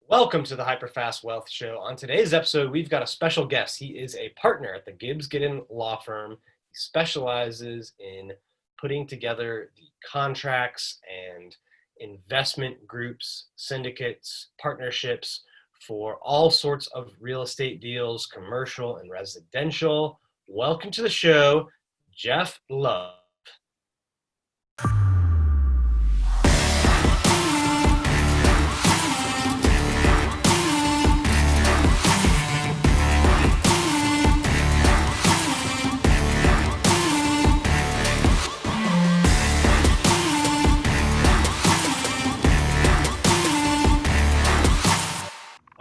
Welcome to the HyperFast Wealth Show. On today's episode, we've got a special guest. He is a partner at the Gibbs Giddin law firm. He specializes in putting together the contracts and investment groups, syndicates, partnerships for all sorts of real estate deals, commercial and residential. Welcome to the show, Jeff Love.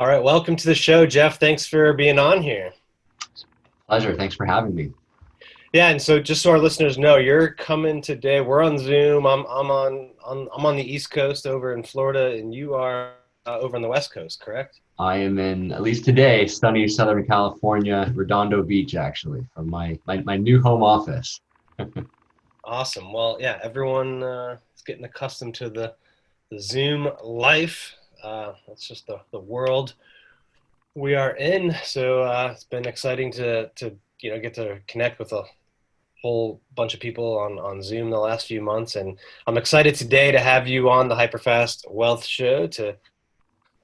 All right, welcome to the show, Jeff. Thanks for being on here. Pleasure. Thanks for having me. Yeah, and so just so our listeners know, you're coming today. We're on Zoom. I'm on the East Coast over in Florida, and you are over on the West Coast, correct? I am in, at least today, sunny Southern California, Redondo Beach, actually, from my new home office. Awesome. Well, yeah, everyone is getting accustomed to the Zoom life. That's just the world we are in. So it's been exciting to get to connect with a whole bunch of people on Zoom the last few months. And I'm excited today to have you on the HyperFast Wealth Show to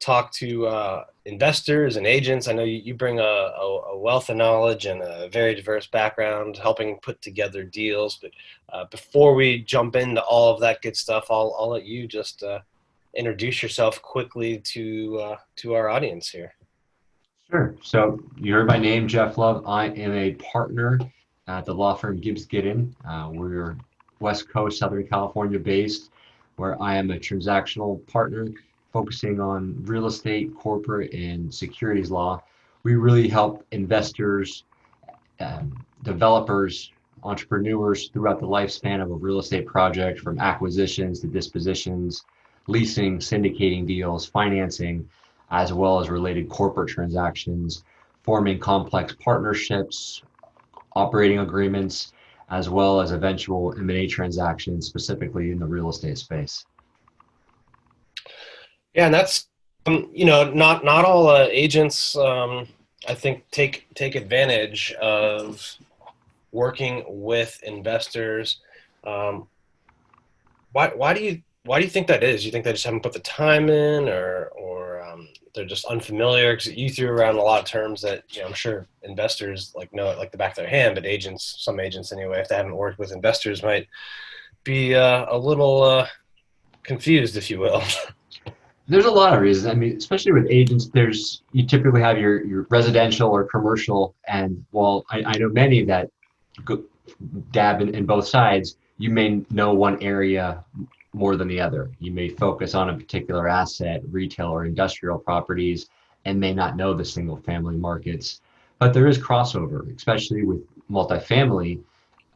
talk to investors and agents. I know you bring a wealth of knowledge and a very diverse background helping put together deals. But before we jump into all of that good stuff, I'll let you just introduce yourself quickly to our audience here. Sure. So you heard my name, Jeff Love. I am a partner at the law firm Gibbs Giddin. We're West Coast, Southern California based, where I am a transactional partner focusing on real estate, corporate, and securities law. We really help investors, developers, entrepreneurs throughout the lifespan of a real estate project, from acquisitions to dispositions, leasing, syndicating deals, financing, as well as related corporate transactions, forming complex partnerships, operating agreements, as well as eventual M&A transactions, specifically in the real estate space. Yeah, and that's not all agents I think take advantage of working with investors. Why do you think that is? You think they just haven't put the time in, or they're just unfamiliar? Because you threw around a lot of terms that I'm sure investors know it like the back of their hand, but some agents anyway, if they haven't worked with investors, might be a little confused, if you will. There's a lot of reasons. I mean, especially with agents, you typically have your residential or commercial, and while I know many that dab in both sides, you may know one area more than the other. You may focus on a particular asset, retail or industrial properties, and may not know the single family markets. But there is crossover, especially with multifamily.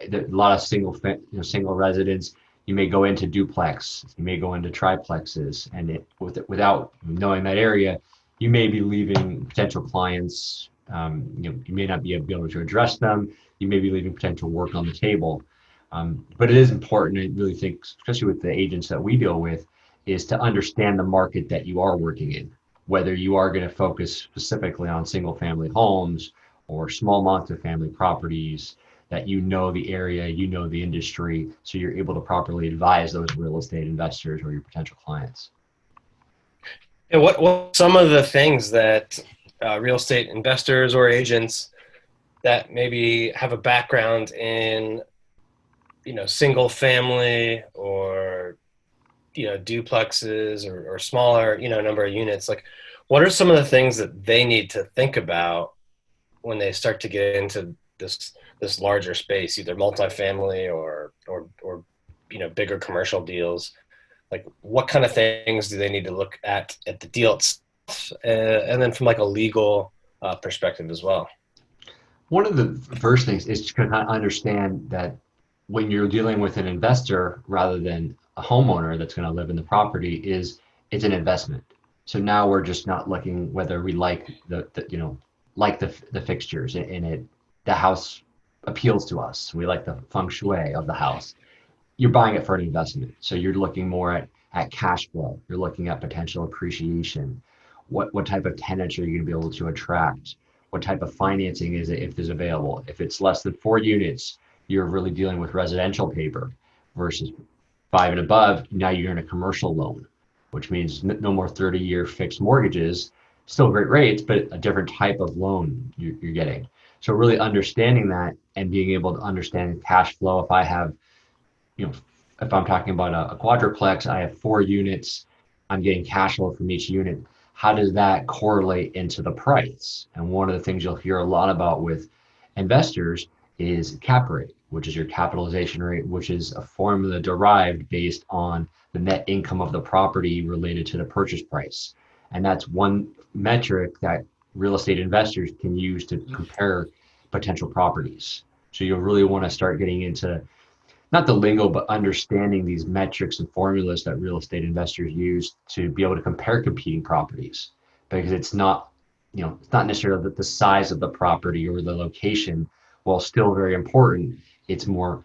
A lot of single residents. You may go into duplex, you may go into triplexes, and without knowing that area, you may be leaving potential clients. You may not be able to address them. You may be leaving potential work on the table. But it is important, I really think, especially with the agents that we deal with, is to understand the market that you are working in, whether you are going to focus specifically on single family homes or small multifamily properties, that you know the area, you know the industry, so you're able to properly advise those real estate investors or your potential clients. And what some of the things that real estate investors or agents that maybe have a background in single family or duplexes or smaller number of units, what are some of the things that they need to think about when they start to get into this larger space, either multifamily or bigger commercial deals? What kind of things do they need to look at the deal itself, and then from a legal perspective as well? One of the first things is to kind of understand that when you're dealing with an investor rather than a homeowner that's going to live in the property, it's an investment. So now we're just not looking whether we like the fixtures in it. The house appeals to us. We like the feng shui of the house. You're buying it for an investment. So you're looking more at cash flow. You're looking at potential appreciation. what type of tenants are you going to be able to attract? What type of financing is it if there's available? If it's less than 4 units, you're really dealing with residential paper versus 5 and above. Now you're in a commercial loan, which means no more 30-year fixed mortgages, still great rates, but a different type of loan you're getting. So really understanding that and being able to understand cash flow. If I have, you know, if I'm talking about a quadruplex, I have 4 units, I'm getting cash flow from each unit. How does that correlate into the price? And one of the things you'll hear a lot about with investors is cap rate, which is your capitalization rate, which is a formula derived based on the net income of the property related to the purchase price. And that's one metric that real estate investors can use to compare potential properties. So you'll really want to start getting into not the lingo, but understanding these metrics and formulas that real estate investors use to be able to compare competing properties. Because it's not, it's not necessarily the size of the property or the location, while still very important. It's more,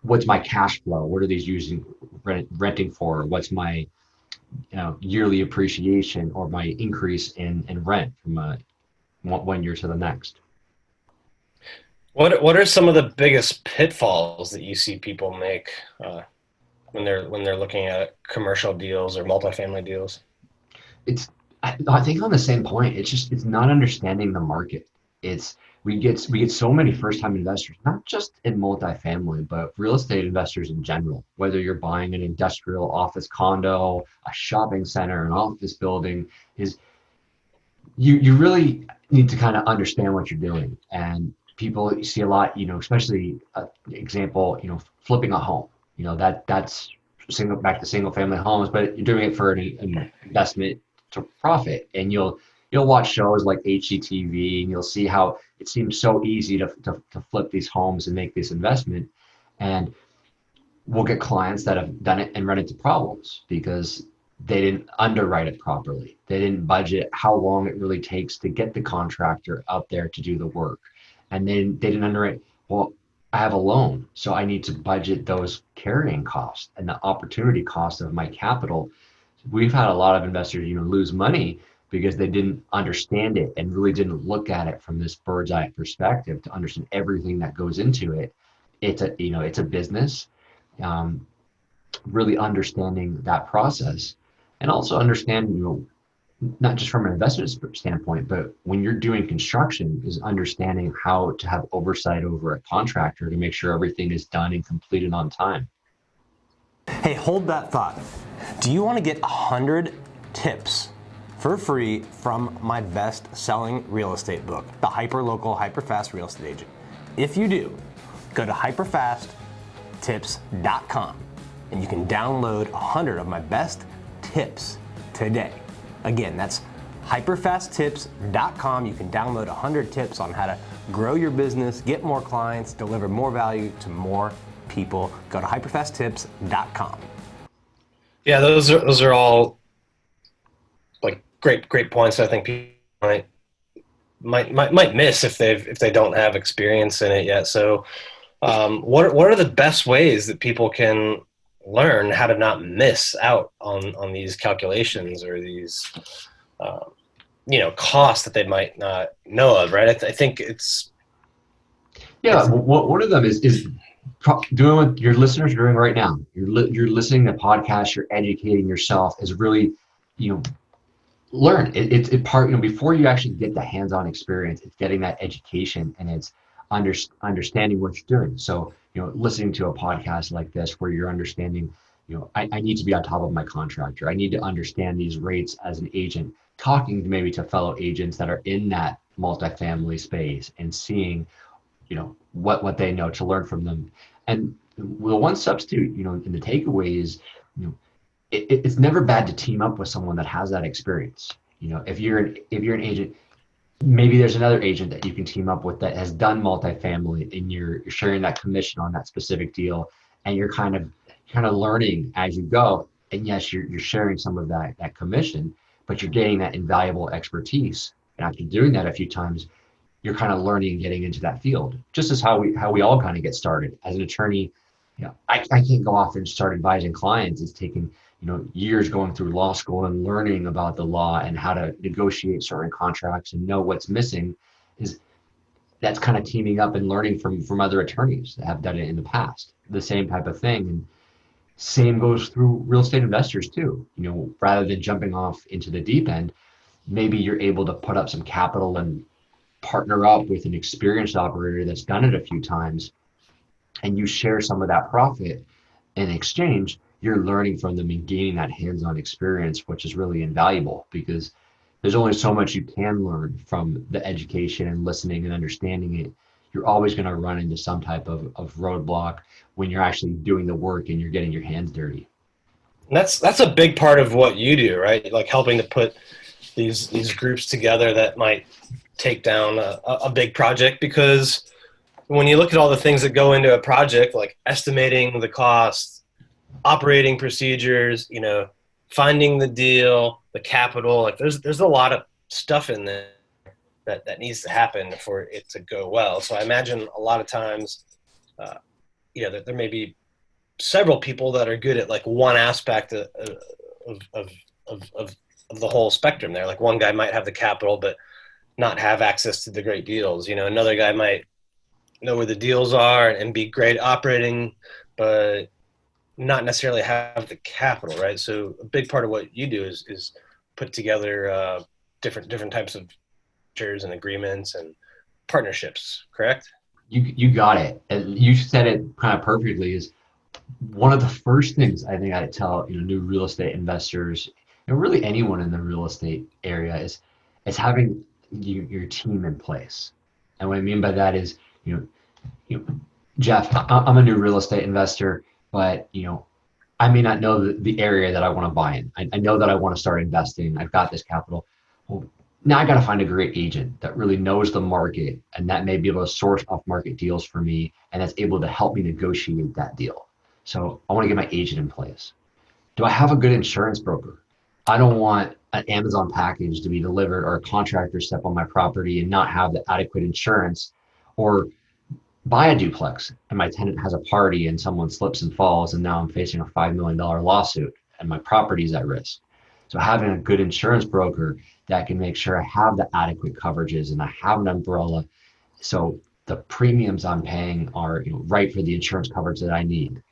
what's my cash flow? What are these using renting for? What's my yearly appreciation or my increase in rent from one year to the next? What are some of the biggest pitfalls that you see people make when they're looking at commercial deals or multifamily deals? I think on the same point, it's not understanding the market. It's we get so many first time investors, not just in multifamily, but real estate investors in general. Whether you're buying an industrial office condo, a shopping center, an office building, is you really need to kind of understand what you're doing. And people, you see a lot, especially example, flipping a home. That's single family homes, but you're doing it for an investment to profit. And you'll watch shows like HGTV, and you'll see how it seems so easy to flip these homes and make this investment. And we'll get clients that have done it and run into problems because they didn't underwrite it properly. They didn't budget how long it really takes to get the contractor out there to do the work. And then they didn't underwrite, well, I have a loan, so I need to budget those carrying costs and the opportunity cost of my capital. We've had a lot of investors, lose money because they didn't understand it and really didn't look at it from this bird's eye perspective to understand everything that goes into it. It's a business. Really understanding that process, and also understand, not just from an investment standpoint, but when you're doing construction, is understanding how to have oversight over a contractor to make sure everything is done and completed on time. Hey, hold that thought. Do you want to get 100 tips for free from my best-selling real estate book, The Hyperlocal, HyperFast Real Estate Agent? If you do, go to hyperfasttips.com and you can download 100 of my best tips today. Again, that's hyperfasttips.com. You can download 100 tips on how to grow your business, get more clients, deliver more value to more people. Go to hyperfasttips.com. Yeah, those are all like great points. I think people might miss if they don't have experience in it yet. So, what are the best ways that people can learn how to not miss out on these calculations or these costs that they might not know of, right? I think it's one of them is doing what your listeners are doing right now. You're listening to podcasts, you're educating yourself, is really, learn. It's part, before you actually get the hands-on experience, it's getting that education, and it's understanding what you're doing. So, listening to a podcast like this where you're understanding, I need to be on top of my contractor. I need to understand these rates as an agent, talking maybe to fellow agents that are in that multifamily space and seeing, what they know, to learn from them. And the one substitute, in the takeaway is, it's never bad to team up with someone that has that experience. If you're an agent, maybe there's another agent that you can team up with that has done multifamily, and you're sharing that commission on that specific deal, and you're kind of learning as you go. And yes, you're sharing some of that commission, but you're getting that invaluable expertise. And after doing that a few times, you're kind of learning and getting into that field. Just as how we all kind of get started as an attorney. I can't go off and start advising clients. It's taken years going through law school and learning about the law and how to negotiate certain contracts and know what's missing, is that's kind of teaming up and learning from other attorneys that have done it in the past. The same type of thing. And same goes through real estate investors too. Rather than jumping off into the deep end, maybe you're able to put up some capital and partner up with an experienced operator that's done it a few times, and you share some of that profit. In exchange, you're learning from them and gaining that hands-on experience, which is really invaluable, because there's only so much you can learn from the education and listening and understanding it. You're always going to run into some type of roadblock when you're actually doing the work and you're getting your hands dirty. And that's a big part of what you do, right? Like helping to put these groups together that might take down a big project, because when you look at all the things that go into a project, like estimating the cost, operating procedures, finding the deal, the capital, like there's a lot of stuff in there that needs to happen for it to go well. So I imagine a lot of times, that there may be several people that are good at like one aspect of the whole spectrum there. Like one guy might have the capital, but not have access to the great deals. Another guy might know where the deals are and be great operating, but not necessarily have the capital, right? So a big part of what you do is put together different types of shares and agreements and partnerships, correct? You got it. And you said it kind of perfectly. Is one of the first things I think I tell new real estate investors, and really anyone in the real estate area, is having your team in place. And what I mean by that is, Jeff, I'm a new real estate investor, but I may not know the area that I want to buy in. I know that I want to start investing. I've got this capital. Well, now I got to find a great agent that really knows the market and that may be able to source off market deals for me, and that's able to help me negotiate that deal. So I want to get my agent in place. Do I have a good insurance broker? I don't want an Amazon package to be delivered or a contractor step on my property and not have the adequate insurance, or buy a duplex and my tenant has a party and someone slips and falls and now I'm facing a $5 million lawsuit and my property is at risk. So having a good insurance broker that can make sure I have the adequate coverages and I have an umbrella, so the premiums I'm paying are right for the insurance coverage that I need.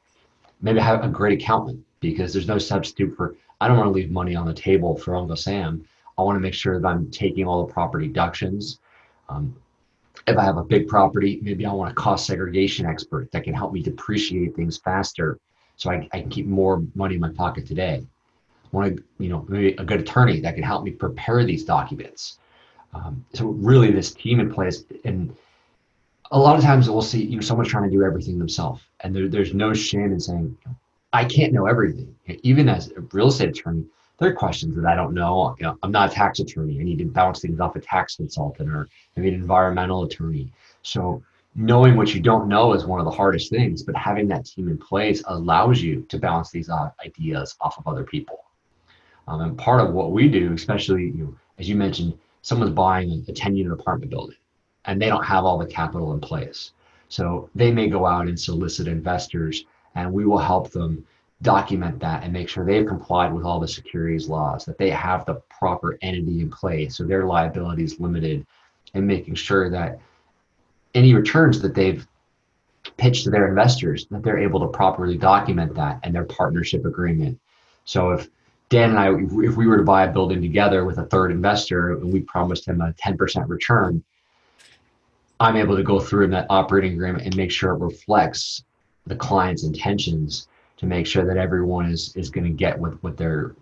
Maybe I have a great accountant, because there's no substitute for, I don't want to leave money on the table for Uncle Sam. I want to make sure that I'm taking all the proper deductions. If I have a big property, maybe I want a cost segregation expert that can help me depreciate things faster so I can keep more money in my pocket today. I want maybe a good attorney that can help me prepare these documents. So really this team in place. And a lot of times we'll see someone's trying to do everything themselves, and there's no shame in saying, I can't know everything. Even as a real estate attorney, there are questions that I don't know. I'm not a tax attorney. I need to bounce things off a tax consultant or maybe an environmental attorney. So knowing what you don't know is one of the hardest things, but having that team in place allows you to bounce these ideas off of other people. And part of what we do, especially, as you mentioned, someone's buying a 10-unit apartment building and they don't have all the capital in place. So they may go out and solicit investors, and we will help them document that and make sure they've complied with all the securities laws, that they have the proper entity in place so their liability is limited, and making sure that any returns that they've pitched to their investors, that they're able to properly document that and their partnership agreement. So if Dan and I, if we were to buy a building together with a third investor and we promised him a 10% return, I'm able to go through in that operating agreement and make sure it reflects the client's intentions, to make sure that everyone is going to get what they're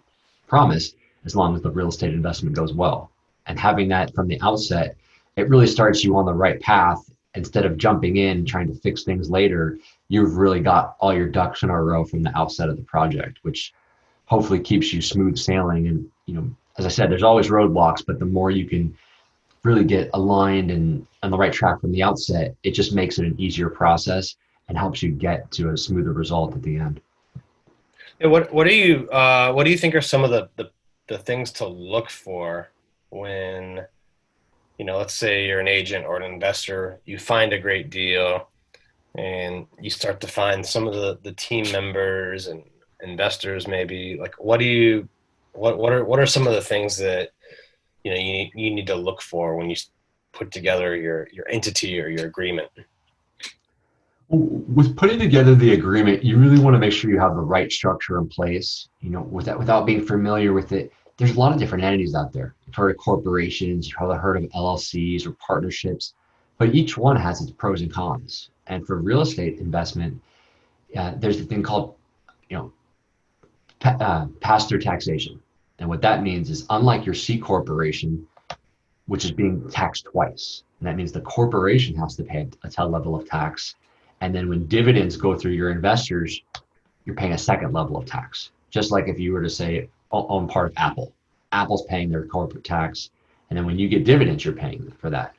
promised, as long as the real estate investment goes well. And having that from the outset, it really starts you on the right path. Instead of jumping in trying to fix things later, you've really got all your ducks in a row from the outset of the project, which hopefully keeps you smooth sailing. And as I said, there's always roadblocks, but the more you can really get aligned and on the right track from the outset, it just makes it an easier process and helps you get to a smoother result at the end. Yeah, what do you think are some of the things to look for when, let's say you're an agent or an investor, you find a great deal and you start to find some of the team members and investors maybe, like what are some of the things that you need to look for when you put together your entity or your agreement? With putting together the agreement, you really want to make sure you have the right structure in place. Without being familiar with it, there's a lot of different entities out there. You've heard of corporations, you've probably heard of LLCs or partnerships, but each one has its pros and cons. And for real estate investment, there's a thing called, you know, pass-through taxation. And what that means is, unlike your C corporation, which is being taxed twice, and that means the corporation has to pay a level of tax. And then when dividends go through your investors, you're paying a second level of tax. Just like if you were to say own part of Apple, Apple's paying their corporate tax, and then when you get dividends, you're paying for that.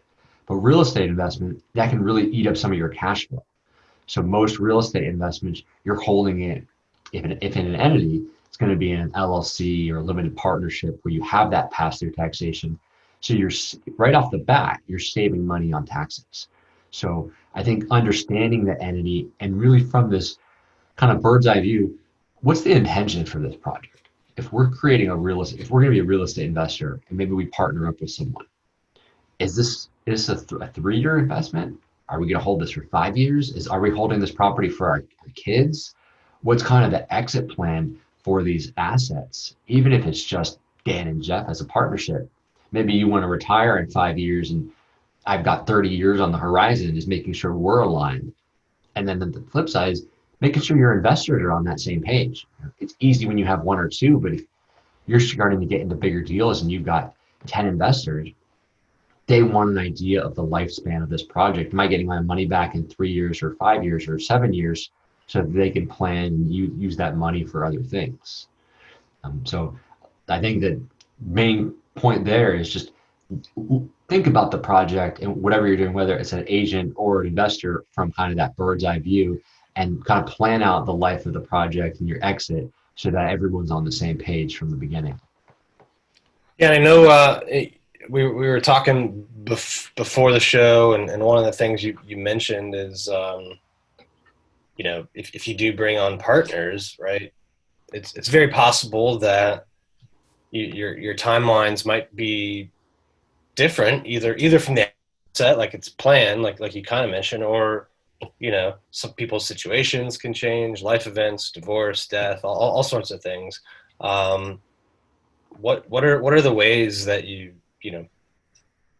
But real estate investment, that can really eat up some of your cash flow. So most real estate investments, you're holding it, if in an entity, it's going to be in an LLC or a limited partnership where you have that pass-through taxation. So you're right off the bat, you're saving money on taxes. So I think understanding the entity and really from this kind of bird's eye view, what's the intention for this project? If we're creating if we're going to be a real estate investor and maybe we partner up with someone, is this a 3-year investment? Are we going to hold this for 5 years? Are we holding this property for our kids? What's kind of the exit plan for these assets? Even if it's just Dan and Jeff as a partnership, maybe you want to retire in 5 years and I've got 30 years on the horizon, is making sure we're aligned. And then the flip side is making sure your investors are on that same page. It's easy when you have one or two, but if you're starting to get into bigger deals and you've got 10 investors, they want an idea of the lifespan of this project. Am I getting my money back in 3 years or 5 years or 7 years, so that they can plan and use that money for other things? So I think the main point there is just think about the project and whatever you're doing, whether it's an agent or an investor, from kind of that bird's eye view, and kind of plan out the life of the project and your exit so that everyone's on the same page from the beginning. Yeah, I know we were talking before the show, and one of the things you mentioned is, if you do bring on partners, right, it's very possible that your timelines might be different, either from the outset, like it's planned, like you kind of mentioned, or some people's situations can change, life events, divorce, death, all sorts of things. What are the ways that you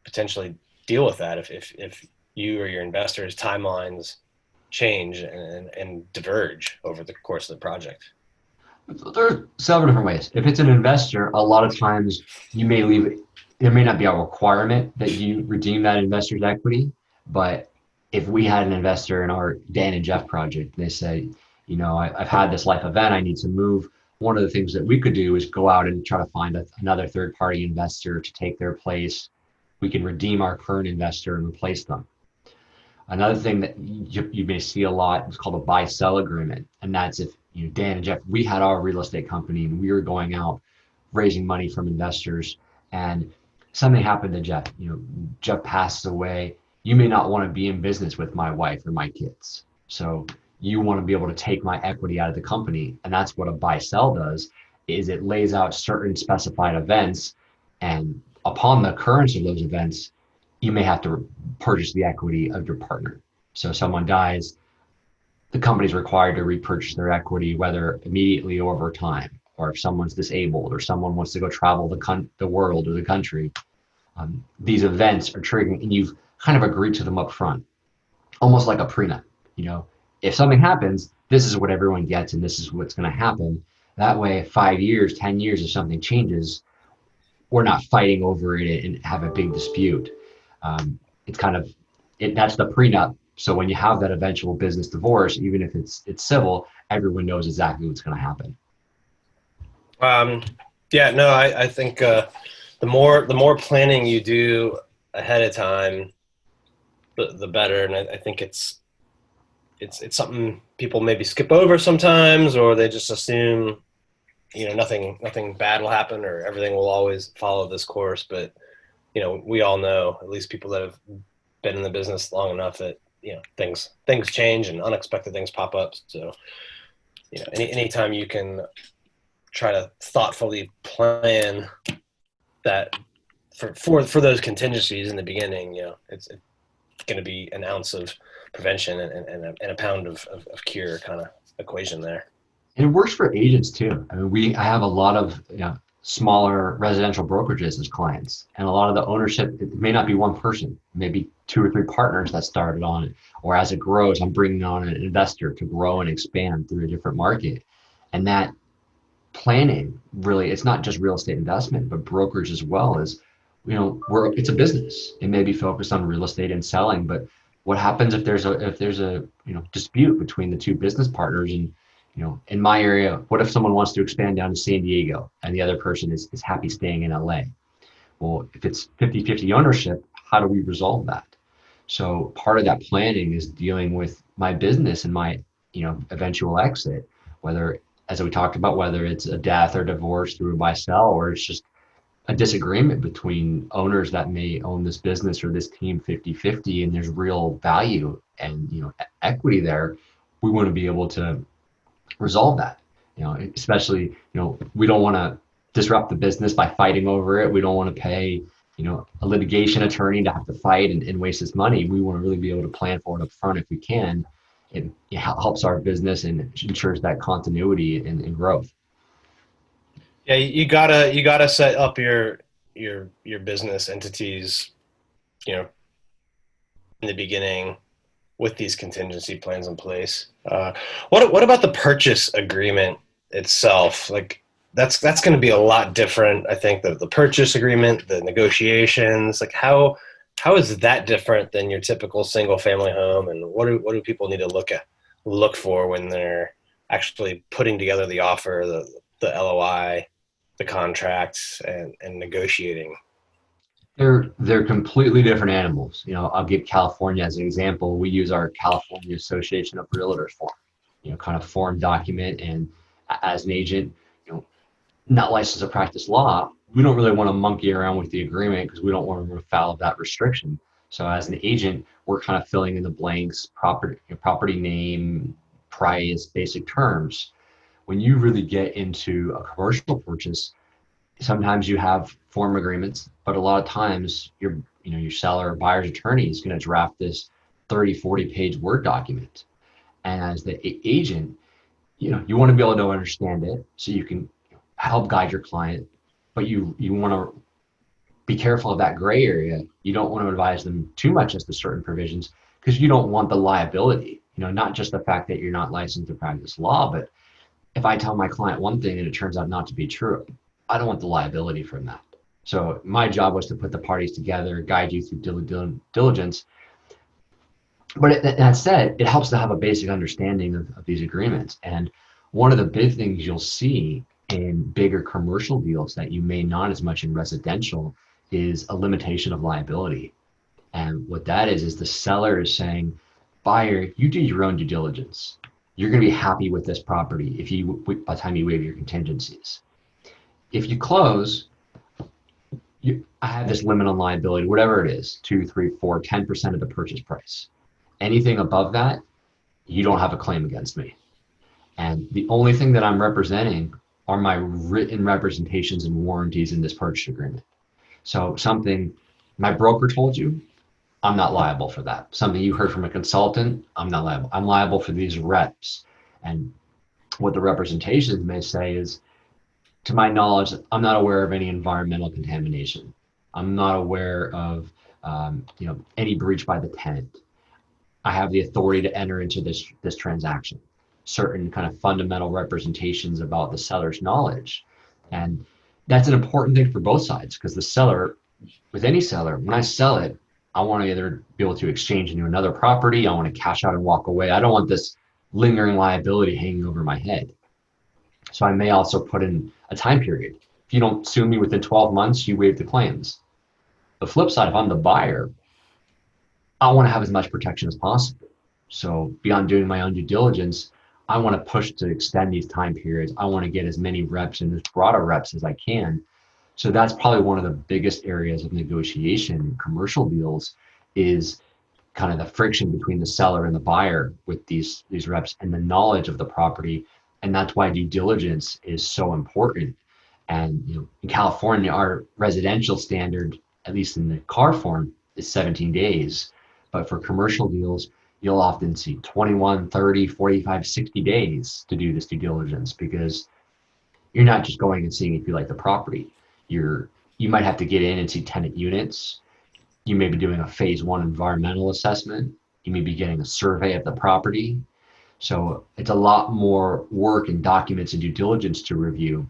potentially deal with that if you or your investors' timelines change and diverge over the course of the project? There are several different ways. If it's an investor, a lot of times you may leave. There may not be a requirement that you redeem that investor's equity, but if we had an investor in our Dan and Jeff project, they say, I've had this life event, I need to move. One of the things that we could do is go out and try to find another third-party investor to take their place. We can redeem our current investor and replace them. Another thing that you may see a lot is called a buy-sell agreement, and that's if Dan and Jeff, we had our real estate company and we were going out raising money from investors, and something happened to Jeff. Jeff passes away. You may not want to be in business with my wife or my kids, so you want to be able to take my equity out of the company, and that's what a buy-sell does. Is it lays out certain specified events, and upon the occurrence of those events, you may have to purchase the equity of your partner. So if someone dies, the company's required to repurchase their equity, whether immediately or over time, or if someone's disabled or someone wants to go travel the world or the country. These events are triggering, and you've kind of agreed to them up front, almost like a prenup. If something happens, this is what everyone gets, and this is what's going to happen. That way, 5 years, 10 years, if something changes, we're not fighting over it and have a big dispute. It's kind of that's the prenup. So when you have that eventual business divorce, even if it's civil, everyone knows exactly what's going to happen. Yeah, no, I think the more planning you do ahead of time, the better. And I think it's something people maybe skip over sometimes, or they just assume nothing bad will happen or everything will always follow this course. But we all know, at least people that have been in the business long enough, that things change and unexpected things pop up. So anytime you can try to thoughtfully plan that for those contingencies in the beginning, it's going to be an ounce of prevention and a pound of cure kind of equation there. And it works for agents too. I mean, I have a lot of smaller residential brokerages as clients, and a lot of the ownership, it may not be one person, maybe 2 or 3 partners that started on it, or as it grows, I'm bringing on an investor to grow and expand through a different market. And that planning, really, it's not just real estate investment, but brokerage as well, is it's a business. It may be focused on real estate and selling, but what happens if there's a dispute between the 2 business partners? And in my area, what if someone wants to expand down to San Diego and the other person is happy staying in LA? Well, if it's 50-50 ownership, how do we resolve that? So part of that planning is dealing with my business and my eventual exit, whether, as we talked about, whether it's a death or divorce through a buy sell, or it's just a disagreement between owners that may own this business or this team 50-50, and there's real value and equity there. We want to be able to resolve that, especially we don't want to disrupt the business by fighting over it. We don't want to pay a litigation attorney to have to fight and waste his money. We want to really be able to plan for it up front if we can. It helps our business and ensures that continuity and growth. Yeah, you gotta set up your business entities, in the beginning with these contingency plans in place. What about the purchase agreement itself? Like that's going to be a lot different. I think the purchase agreement, the negotiations, like how is that different than your typical single family home? And what do people need to look for when they're actually putting together the offer, the LOI, the contracts, and negotiating? They're completely different animals. I'll give California as an example. We use our California Association of Realtors form, kind of form document. And as an agent, not licensed to practice law, we don't really want to monkey around with the agreement because we don't want to run afoul of that restriction. So as an agent, we're kind of filling in the blanks, property name, price, basic terms. When you really get into a commercial purchase, sometimes you have form agreements, but a lot of times your seller or buyer's attorney is going to draft this 30-40 page Word document. And as the agent, you want to be able to understand it so you can help guide your client, but you want to be careful of that gray area. You don't want to advise them too much as to certain provisions because you don't want the liability, not just the fact that you're not licensed to practice law, but if I tell my client one thing and it turns out not to be true, I don't want the liability from that. So my job was to put the parties together, guide you through diligence. But that said, it helps to have a basic understanding of these agreements. And one of the big things you'll see in bigger commercial deals that you may not as much in residential is a limitation of liability. And what that is the seller is saying, buyer, you do your own due diligence. You're going to be happy with this property by the time you waive your contingencies. If you close, I have this limit on liability, whatever it is, 2, 3, 4, 10% of the purchase price. Anything above that, you don't have a claim against me. And the only thing that I'm representing are my written representations and warranties in this purchase agreement. So something my broker told you, I'm not liable for that. Something you heard from a consultant, I'm not liable. I'm liable for these reps. And what the representations may say is, to my knowledge, I'm not aware of any environmental contamination. I'm not aware of any breach by the tenant. I have the authority to enter into this transaction. Certain kind of fundamental representations about the seller's knowledge. And that's an important thing for both sides, because the seller, with any seller, when I sell it, I want to either be able to exchange into another property, I want to cash out and walk away. I don't want this lingering liability hanging over my head. So I may also put in a time period. If you don't sue me within 12 months, you waive the claims. The flip side, if I'm the buyer, I want to have as much protection as possible. So beyond doing my own due diligence, I want to push to extend these time periods. I want to get as many reps and as broad of reps as I can. So that's probably one of the biggest areas of negotiation in commercial deals, is kind of the friction between the seller and the buyer with these reps and the knowledge of the property And that's why due diligence is so important. And in California, our residential standard, at least in the car form, is 17 days. But for commercial deals, you'll often see 21, 30, 45, 60 days to do this due diligence, because you're not just going and seeing if you like the property. You might have to get in and see tenant units. You may be doing a phase one environmental assessment. You may be getting a survey of the property. So it's a lot more work and documents and due diligence to review.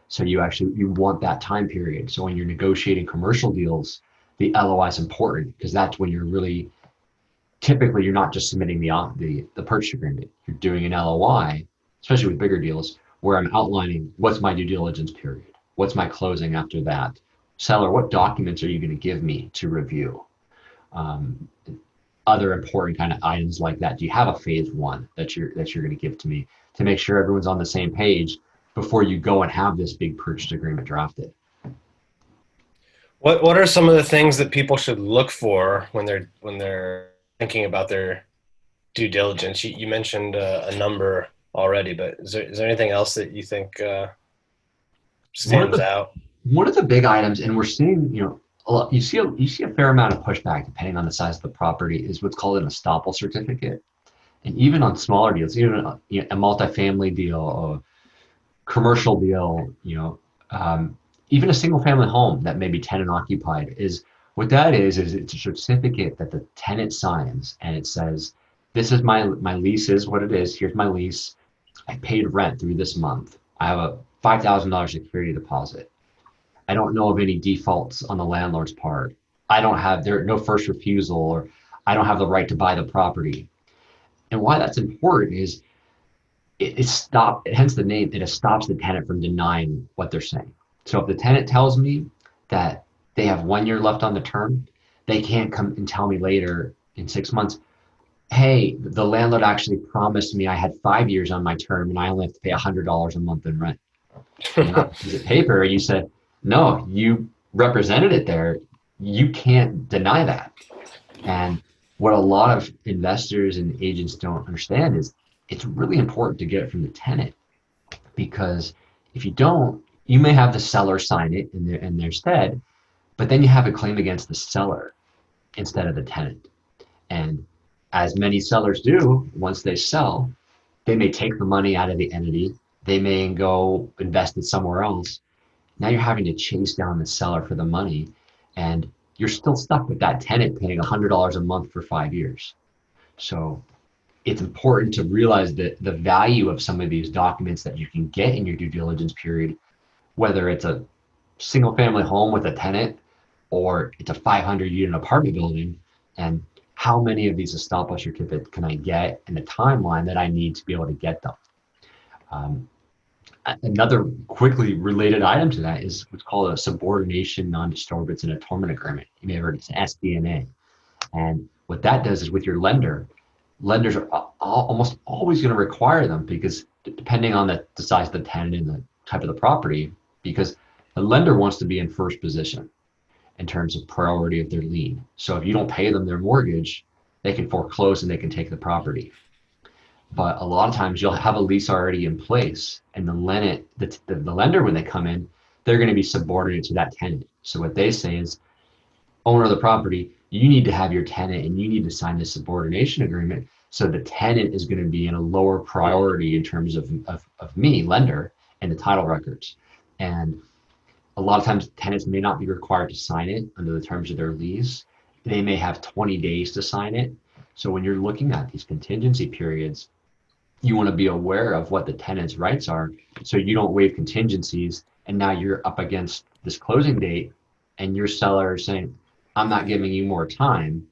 So you want that time period. So when you're negotiating commercial deals, the LOI is important, because that's when typically you're not just submitting the purchase agreement. You're doing an LOI, especially with bigger deals, where I'm outlining what's my due diligence period, what's my closing after that. Seller, what documents are you going to give me to review? Other important kind of items like that. Do you have a phase one that you're going to give to me to make sure everyone's on the same page before you go and have this big purchase agreement drafted? What are some of the things that people should look for when they're thinking about their due diligence? You mentioned a number already, but is there anything else that you think stands out? One of the big items, and we're seeing, you see a fair amount of pushback depending on the size of the property, is what's called an estoppel certificate. And even on smaller deals, even a multifamily deal, a commercial deal, even a single family home that may be tenant occupied, is what that is it's a certificate that the tenant signs, and it says, this is my lease is what it is. Here's my lease. I paid rent through this month. I have a $5,000 security deposit. I don't know of any defaults on the landlord's part. There no first refusal, or I don't have the right to buy the property. And why that's important is hence the name, it stops the tenant from denying what they're saying. So if the tenant tells me that they have 1 year left on the term, they can't come and tell me later in 6 months, hey, the landlord actually promised me I had 5 years on my term and I only have to pay $100 a month in rent. And that piece of paper, you said, no, you represented it there. You can't deny that. And what a lot of investors and agents don't understand is it's really important to get it from the tenant, because if you don't, you may have the seller sign it in their stead, but then you have a claim against the seller instead of the tenant. And as many sellers do, once they sell, they may take the money out of the entity. They may go invest it somewhere else. Now you're having to chase down the seller for the money, and you're still stuck with that tenant paying $100 a month for 5 years. So it's important to realize that the value of some of these documents that you can get in your due diligence period, whether it's a single family home with a tenant or it's a 500 unit apartment building, and how many of these estoppel certificates can I get, and the timeline that I need to be able to get them. Another quickly related item to that is what's called a subordination, non-disturbance, and atonement agreement. You may have heard it's SDNA. And what that does is with your lenders are almost always going to require them, because depending on the size of the tenant and the type of the property, because the lender wants to be in first position in terms of priority of their lien. So if you don't pay them their mortgage, they can foreclose and they can take the property. But a lot of times you'll have a lease already in place, and the lender, when they come in, they're going to be subordinate to that tenant. So what they say is, owner of the property, you need to have your tenant and you need to sign this subordination agreement. So the tenant is going to be in a lower priority in terms of me, lender, and the title records. And a lot of times tenants may not be required to sign it under the terms of their lease. They may have 20 days to sign it. So when you're looking at these contingency periods, you want to be aware of what the tenant's rights are, so you don't waive contingencies, and now you're up against this closing date and your seller is saying, I'm not giving you more time,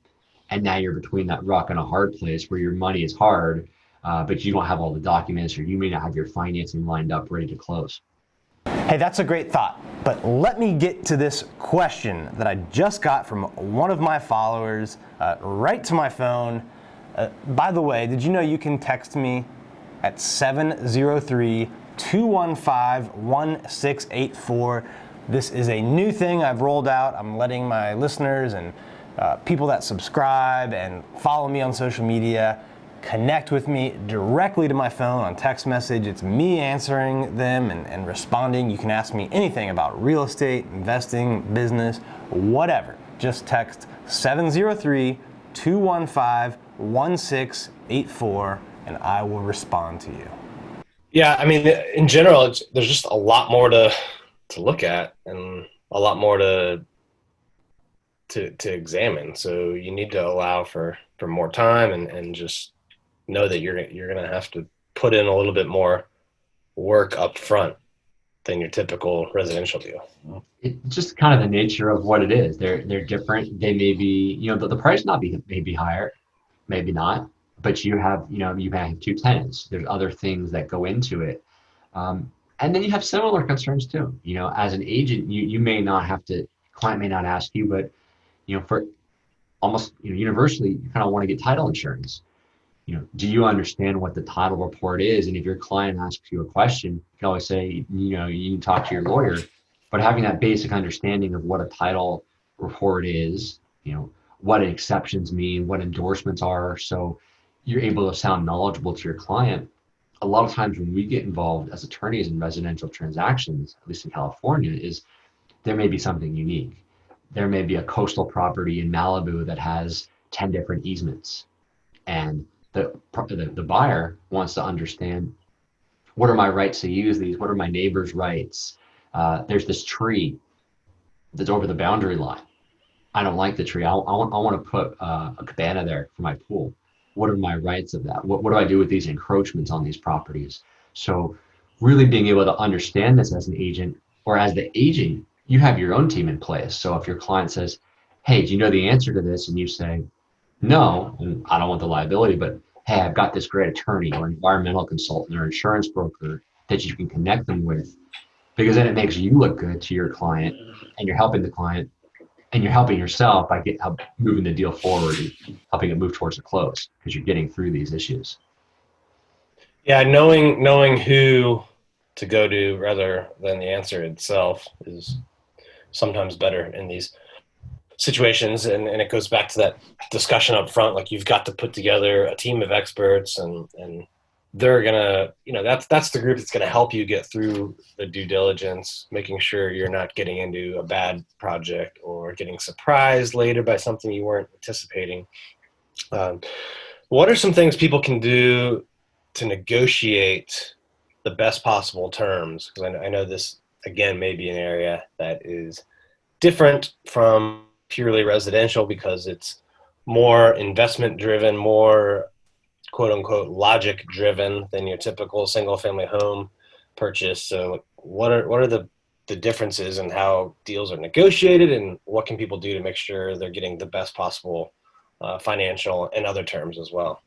and now you're between that rock and a hard place where your money is hard, but you don't have all the documents, or you may not have your financing lined up ready to close. Hey, that's a great thought, but let me get to this question that I just got from one of my followers right to my phone. By the way, did you know you can text me at 703-215-1684? This is a new thing I've rolled out. I'm letting my listeners and people that subscribe and follow me on social media connect with me directly to my phone on text message. It's me answering them and responding. You can ask me anything about real estate, investing, business, whatever. Just text 703-215-1684 and I will respond to you. Yeah, I mean, in general, there's just a lot more to look at and a lot more to examine. So you need to allow for more time and just know that you're going to have to put in a little bit more work up front than your typical residential deal. It's just kind of the nature of what it is. They're different. They may be, the price may be higher, maybe not, but you may have two tenants. There's other things that go into it. And then you have similar concerns too. As an agent, you may not have to, client may not ask you, but for almost universally, you kind of want to get title insurance. Do you understand what the title report is? And if your client asks you a question, you can always say, you can talk to your lawyer, but having that basic understanding of what a title report is, what exceptions mean, what endorsements are, so you're able to sound knowledgeable to your client. A lot of times when we get involved as attorneys in residential transactions, at least in California, is there may be something unique. There may be a coastal property in Malibu that has 10 different easements. And the buyer wants to understand, what are my rights to use these? What are my neighbor's rights? There's this tree that's over the boundary line. I don't like the tree. I want to put a cabana there for my pool. What are my rights of that? What do I do with these encroachments on these properties? So really being able to understand this as an agent, or as the agent, you have your own team in place. So if your client says, hey, do you know the answer to this? And you say, no, and I don't want the liability, but hey, I've got this great attorney or environmental consultant or insurance broker that you can connect them with, because then it makes you look good to your client, and you're helping the client, and you're helping yourself by moving the deal forward and helping it move towards a close, because you're getting through these issues. Yeah, knowing who to go to rather than the answer itself is sometimes better in these situations, and it goes back to that discussion up front. Like, you've got to put together a team of experts, and they're gonna, that's the group that's gonna help you get through the due diligence, making sure you're not getting into a bad project or getting surprised later by something you weren't anticipating. What are some things people can do to negotiate the best possible terms? Because I know this, again, may be an area that is different from purely residential, because it's more investment driven, more quote unquote logic driven than your typical single family home purchase. So what are the differences in how deals are negotiated, and what can people do to make sure they're getting the best possible financial and other terms as well?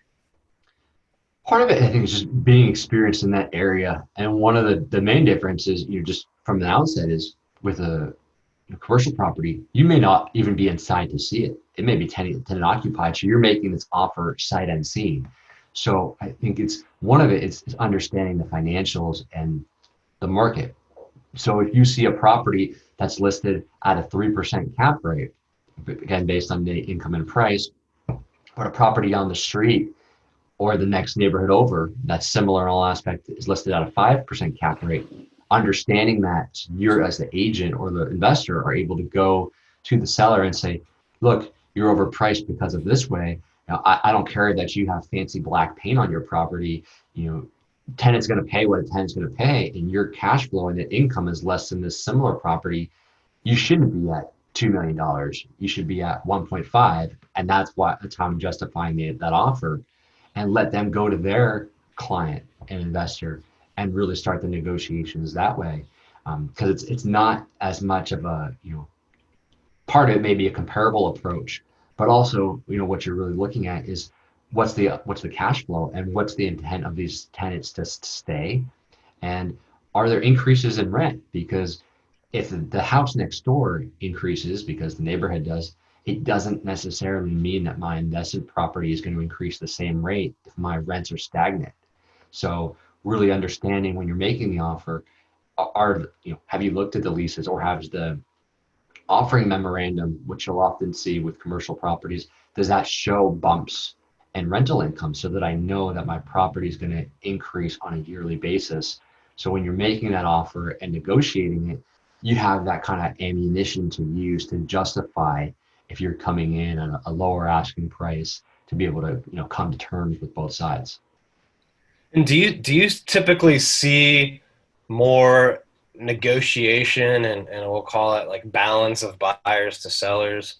Part of it, I think, is just being experienced in that area. And one of the main differences, just from the outset, is with a commercial property, you may not even be inside to see it. It may be tenant occupied, so you're making this offer sight unseen. So I think it's one of it is understanding the financials and the market. So if you see a property that's listed at a 3% cap rate, again based on the income and price, but a property down the street or the next neighborhood over that's similar in all aspects is listed at a 5% cap rate, understanding that you're, as the agent or the investor, are able to go to the seller and say, look, you're overpriced because of this way. Now, I don't care that you have fancy black paint on your property. Tenant's going to pay what a tenant's going to pay, and your cash flow and the income is less than this similar property. You shouldn't be at $2 million. You should be at 1.5. And that's how I'm justifying that offer, and let them go to their client and investor and really start the negotiations that way. Because it's not as much of a, part of it may be a comparable approach, but also, what you're really looking at is what's the cash flow, and what's the intent of these tenants to stay, and are there increases in rent? Because if the house next door increases because the neighborhood does, it doesn't necessarily mean that my investment property is going to increase the same rate if my rents are stagnant. So really understanding when you're making the offer, have you looked at the leases, or has the offering memorandum, which you'll often see with commercial properties, does that show bumps and rental income so that I know that my property is going to increase on a yearly basis. So when you're making that offer and negotiating it, you have that kind of ammunition to use to justify if you're coming in at a lower asking price to be able to, come to terms with both sides. And do you typically see more negotiation and we'll call it like balance of buyers to sellers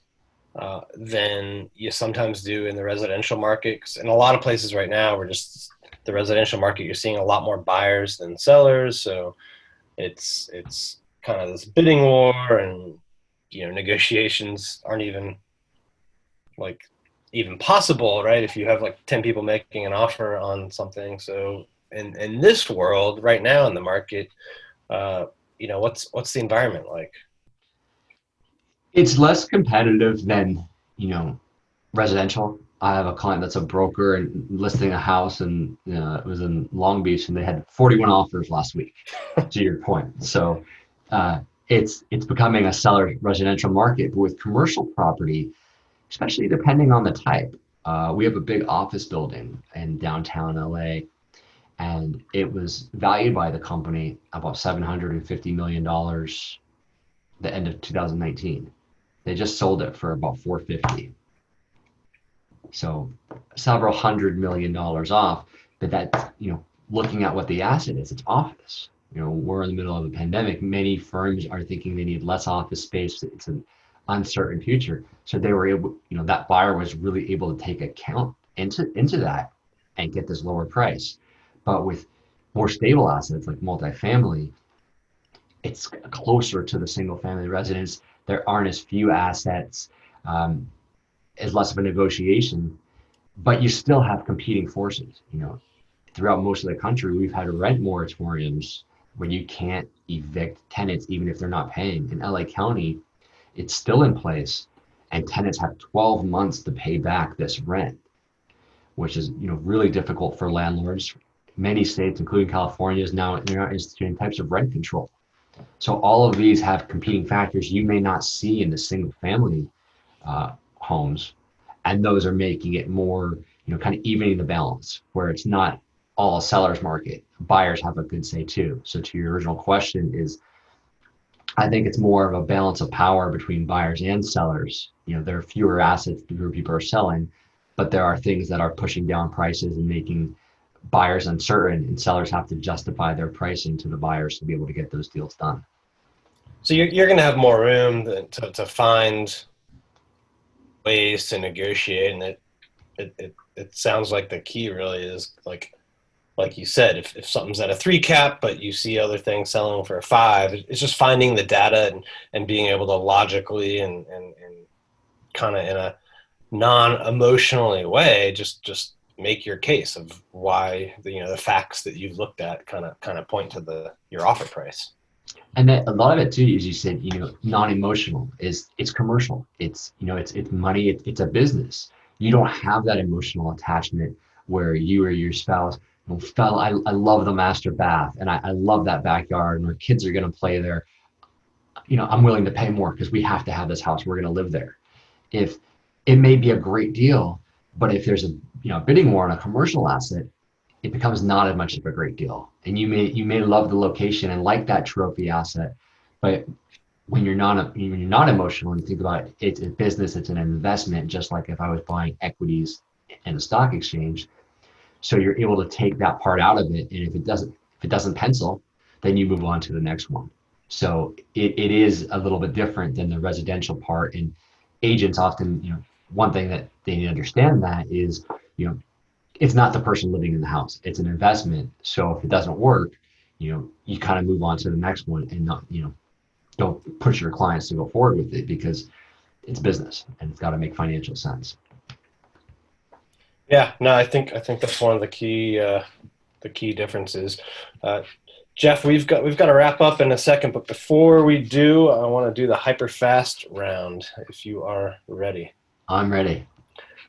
than you sometimes do in the residential market? 'Cause in a lot of places right now, we're just the residential market. You're seeing a lot more buyers than sellers, so it's kind of this bidding war, and negotiations aren't like even possible, right? If you have like 10 people making an offer on something. So in this world right now in the market, what's the environment like? It's less competitive than, residential. I have a client that's a broker and listing a house, and it was in Long Beach, and they had 41 offers last week. To your point, so it's becoming a seller's residential market. But with commercial property, especially depending on the type, we have a big office building in downtown LA, and it was valued by the company about $750 million the end of 2019. They just sold it for about 450. So several $100 million off. But that's, looking at what the asset is, it's office. We're in the middle of a pandemic. Many firms are thinking they need less office space. It's an uncertain future. So they were able, that buyer was really able to take account into that and get this lower price. But with more stable assets like multifamily, it's closer to the single family residence. There aren't as few assets, as less of a negotiation, but you still have competing forces. Throughout most of the country, we've had rent moratoriums where you can't evict tenants even if they're not paying. In LA County, it's still in place, and tenants have 12 months to pay back this rent, which is really difficult for landlords. Many states, including California, they're now instituting types of rent control. So all of these have competing factors you may not see in the single family homes, and those are making it more, kind of evening the balance where it's not all a seller's market. Buyers have a good say too. So to your original question is, I think it's more of a balance of power between buyers and sellers. There are fewer assets, fewer people are selling, but there are things that are pushing down prices and making buyers uncertain, and sellers have to justify their pricing to the buyers to be able to get those deals done. So you're going to have more room to find ways to negotiate, and it sounds like the key really is like you said, if something's at a 3 cap, but you see other things selling for a 5, it's just finding the data and being able to logically and kind of in a non-emotionally way, just make your case of why the facts that you've looked at kind of point to your offer price. And that a lot of it too, as you said, non-emotional it's commercial. It's money. It's a business. You don't have that emotional attachment where you or your spouse, I love the master bath, and I love that backyard, and our kids are going to play there. I'm willing to pay more because we have to have this house. We're going to live there. If it may be a great deal, but if there's a bidding war on a commercial asset, it becomes not as much of a great deal. And you may love the location and like that trophy asset, but when you're not emotional and you think about it, it's a business, it's an investment, just like if I was buying equities in a stock exchange. So you're able to take that part out of it, and if it doesn't pencil, then you move on to the next one. So it is a little bit different than the residential part, and agents often, one thing that they need to understand that is, it's not the person living in the house, it's an investment. So if it doesn't work, you kind of move on to the next one, and not, don't push your clients to go forward with it, because it's business and it's got to make financial sense. Yeah, no, I think that's one of the key differences. Jeff, we've got to wrap up in a second, but before we do, I want to do the HyperFast round. If you are ready. I'm ready.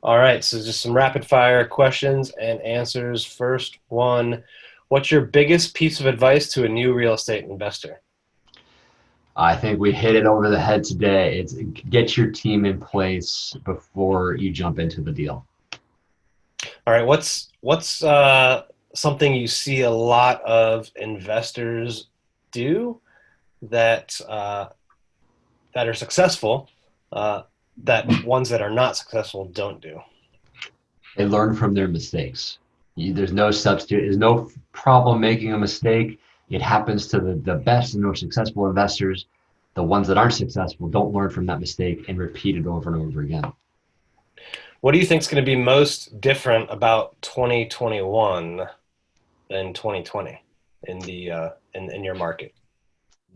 All right, so just some rapid fire questions and answers. First one, what's your biggest piece of advice to a new real estate investor? I think we hit it over the head today. It's get your team in place before you jump into the deal. All right, what's something you see a lot of investors do that that are successful, that ones that are not successful don't do? They learn from their mistakes. There's no substitute. There's no problem making a mistake. It happens to the best and most successful investors. The ones that aren't successful don't learn from that mistake and repeat it over and over again. What do you think is going to be most different about 2021 than 2020 in the in your market?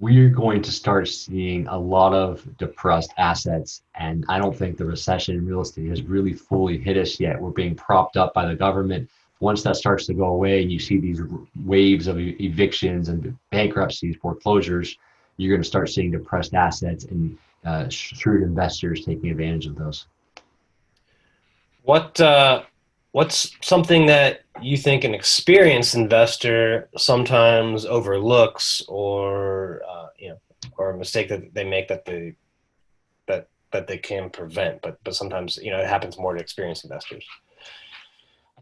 We're going to start seeing a lot of depressed assets, and I don't think the recession in real estate has really fully hit us yet. We're being propped up by the government. Once that starts to go away and you see these waves of evictions and bankruptcies, foreclosures, you're going to start seeing depressed assets and shrewd investors taking advantage of those. What's something that you think an experienced investor sometimes overlooks, or or a mistake that they make that they can prevent, but sometimes it happens more to experienced investors?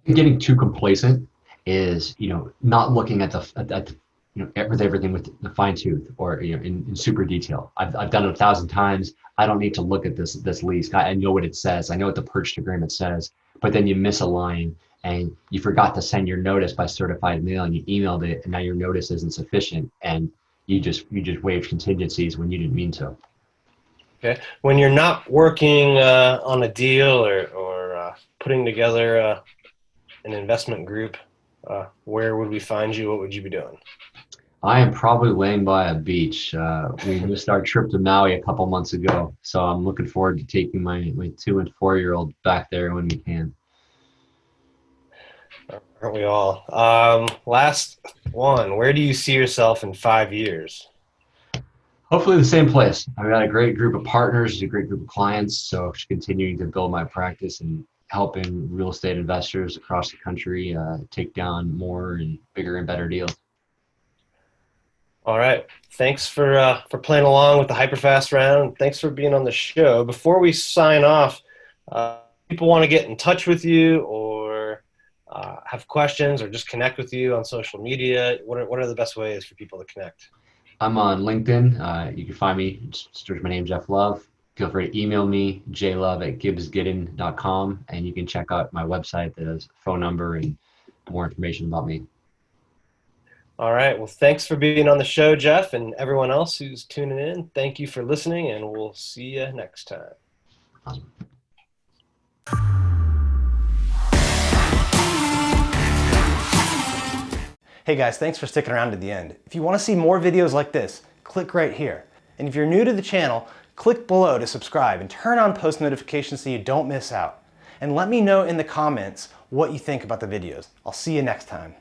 Getting too complacent is not looking at the everything with the fine tooth, or in super detail. I've done it 1,000 times. I don't need to look at this lease. I know what it says. I know what the purchase agreement says. But then you miss a line and you forgot to send your notice by certified mail and you emailed it, and now your notice isn't sufficient, and you just waived contingencies when you didn't mean to. Okay, when you're not working on a deal or putting together an investment group, where would we find you? What would you be doing? I am probably laying by a beach. We missed our trip to Maui a couple months ago, so I'm looking forward to taking my 2- and 4-year-old back there when we can. Aren't we all? Last one. Where do you see yourself in 5 years? Hopefully the same place. I've got a great group of partners, a great group of clients, so just continuing to build my practice and helping real estate investors across the country take down more and bigger and better deals. All right. Thanks for playing along with the HyperFast round. Thanks for being on the show. Before we sign off, people want to get in touch with you, or have questions, or just connect with you on social media. What are the best ways for people to connect? I'm on LinkedIn. You can find me. Just search my name, Jeff Love. Feel free to email me, jlove@gibbsgiddon.com, and you can check out my website that has a phone number and more information about me. All right. Well, thanks for being on the show, Jeff, and everyone else who's tuning in. Thank you for listening, and we'll see you next time. Awesome. Hey guys, thanks for sticking around to the end. If you want to see more videos like this, click right here. And if you're new to the channel, click below to subscribe and turn on post notifications so you don't miss out. And let me know in the comments what you think about the videos. I'll see you next time.